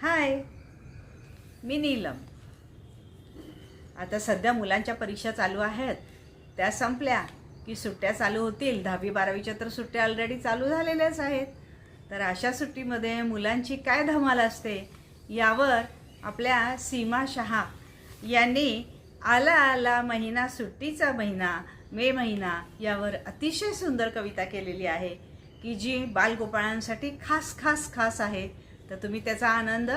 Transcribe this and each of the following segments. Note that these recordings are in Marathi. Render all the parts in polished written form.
हाय, मी नीलम. आता सध्या मुलांच्या परीक्षा चालू आहेत. त्या संपल्या की सुट्ट्या चालू होतील. 10वी-12वीच्या तर सुट्ट्या ऑलरेडी चालू झालेल्याच आहेत. तर अशा सुट्टीमध्ये मुलांची काय धमाल असते यावर आपल्या सीमा शहा यांनी आला आला महिना सुट्टीचा महिना मे महिना यावर अतिशय सुंदर कविता केलेली आहे की जी बालगोपाळांसाठी खास खास खास आहे. तर तुम्ही त्याचा आनंद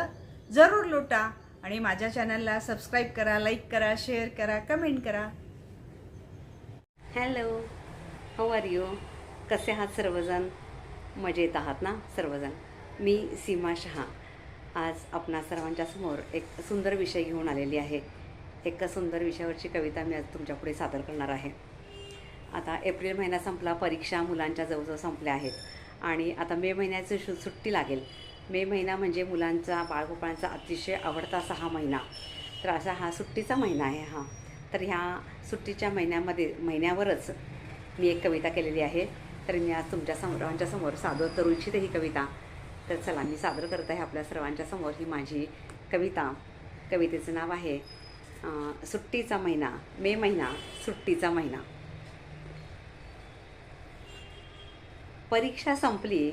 जरूर लुटा आणि माझ्या चॅनलला सबस्क्राईब करा, लाईक करा, शेअर करा, कमेंट करा. Hello, how are you? कसे आहात सर्वजण? मजेत आहात ना सर्वजण? मी सीमा शहा आज आपणा सर्वांच्या समोर एक सुंदर विषय घेऊन आलेली आहे. एका सुंदर विषयावरची कविता मी आज तुमच्यापुढे सादर करणार आहे. आता एप्रिल महिना संपला, परीक्षा मुलांच्या जवळजवळ संपल्या आहेत आणि आता मे महिन्याची सुट्टी लागेल. मे महिना म्हणजे मुलांचा, बाळगोपाळांचा अतिशय आवडता 6 महिना. तर असा हा सुट्टीचा महिना आहे हा. तर ह्या सुट्टीच्या महिन्यावरच मी एक कविता केलेली आहे. तर मी आज तुमच्या सर्वांच्या समोर सादर करू इच्छिते ही कविता. तर चला, मी सादर करत आहे आपल्या सर्वांच्या समोर ही माझी कविता. कवितेचं नाव आहे सुट्टीचा महिना, मे महिना सुट्टीचा महिना. परीक्षा संपली,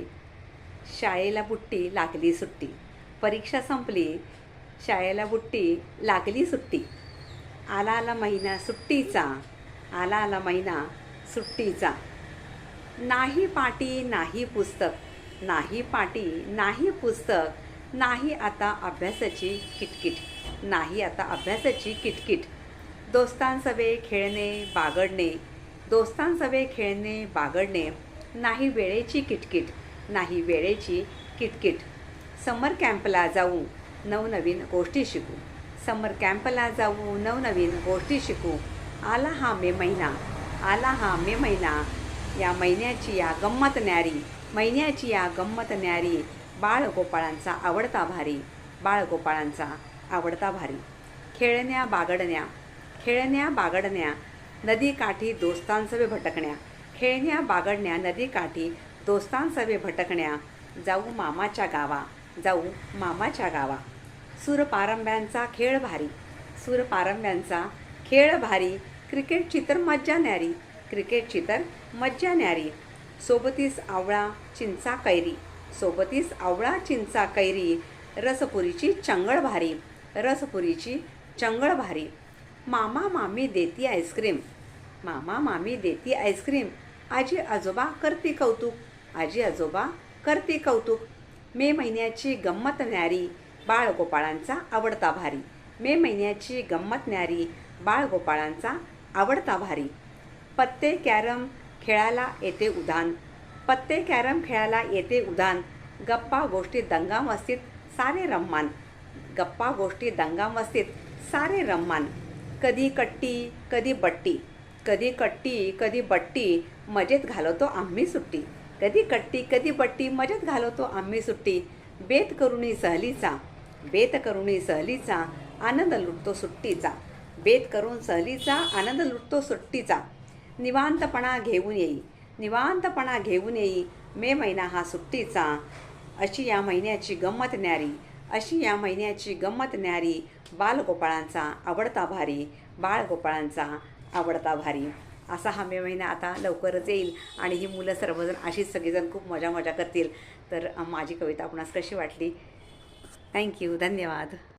शाळेला बुट्टी लागली सुट्टी. परीक्षा संपली, शाळेला बुट्टी लागली सुट्टी. आला आला महिना सुट्टीचा, आला आला महिना सुट्टीचा. नाही पाटी नाही पुस्तक, नाही पाटी नाही पुस्तक, नाही आता अभ्यासाची किटकिट, नाही आता अभ्यासाची किटकिट. दोस्तांसवे खेळणे बागडणे, दोस्तांसवे खेळणे बागडणे, नाही वेळेची किटकिट, नाही वेळेची किटकिट. समर कॅम्पला जाऊ नवनवीन गोष्टी शिकू, समर कॅम्पला जाऊ नवनवीन गोष्टी शिकू. आला हा मे महिना, आला हा मे महिना, या महिन्याची या गंमत न्यारी, महिन्याची या गंमत न्यारी. बाळगोपाळांचा आवडता भारी, बाळगोपाळांचा आवडता भारी. खेळण्या बागडण्या, खेळण्या बागडण्या, नदीकाठी दोस्तांसवे भटकण्या, खेळण्या बागडण्या नदीकाठी दोस्तांसवे भटकण्या. जाऊ मामाच्या गावा, जाऊ मामाच्या गावा. सूरपारंब्यांचा खेळ भारी, सूरपारंब्यांचा खेळ भारी. क्रिकेटची तर मज्जा न्यारी, क्रिकेटची तर मज्जा न्यारी. सोबतीस आवळा चिंचा कैरी, सोबतीस आवळा चिंचा कैरी. रसपुरीची चंगळ भारी, रसपुरीची चंगळ भारी. मामा मामी देती आईस्क्रीम, मामा मामी देती आईस्क्रीम. आजी आजोबा करती कौतुक, आजी आजोबा करती कौतुक. मे महिन्याची गंमत न्यारी, बाळगोपाळांचा आवडता भारी. मे महिन्याची गंमत न्यारी, बाळगोपाळांचा आवडता भारी. पत्ते कॅरम खेळायला येते उधाण, पत्ते कॅरम खेळायला येते उधाण. गप्पा गोष्टी दंगामस्तीत सारे रम्मान, गप्पा गोष्टी दंगामस्तीत सारे रम्मान. कधी कट्टी कधी बट्टी, कधी कट्टी कधी बट्टी, मजेत घालवतो आम्ही सुट्टी, कधी कट्टी कधी बट्टी, मजेत घालवतो आम्ही सुट्टी. बेत करुणी सहलीचा, बेत करुणी सहलीचा, आनंद लुटतो सुट्टीचा, बेत करून सहलीचा आनंद लुटतो सुट्टीचा. निवांतपणा घेऊन येई, निवांतपणा घेऊन येई, मे महिना हा सुट्टीचा. अशी या महिन्याची गंमत न्यारी, अशी या महिन्याची गंमत न्यारी. बालगोपाळांचा आवडता भारी, बाळगोपाळांचा आवडता भारी. असा हा मे महिना आता लवकरच येईल आणि ही मुलं सर्वजण अशीच सगळेजण खूप मजा मजा करतील. तर माझी कविता आपणास कशी वाटली? थँक्यू, धन्यवाद.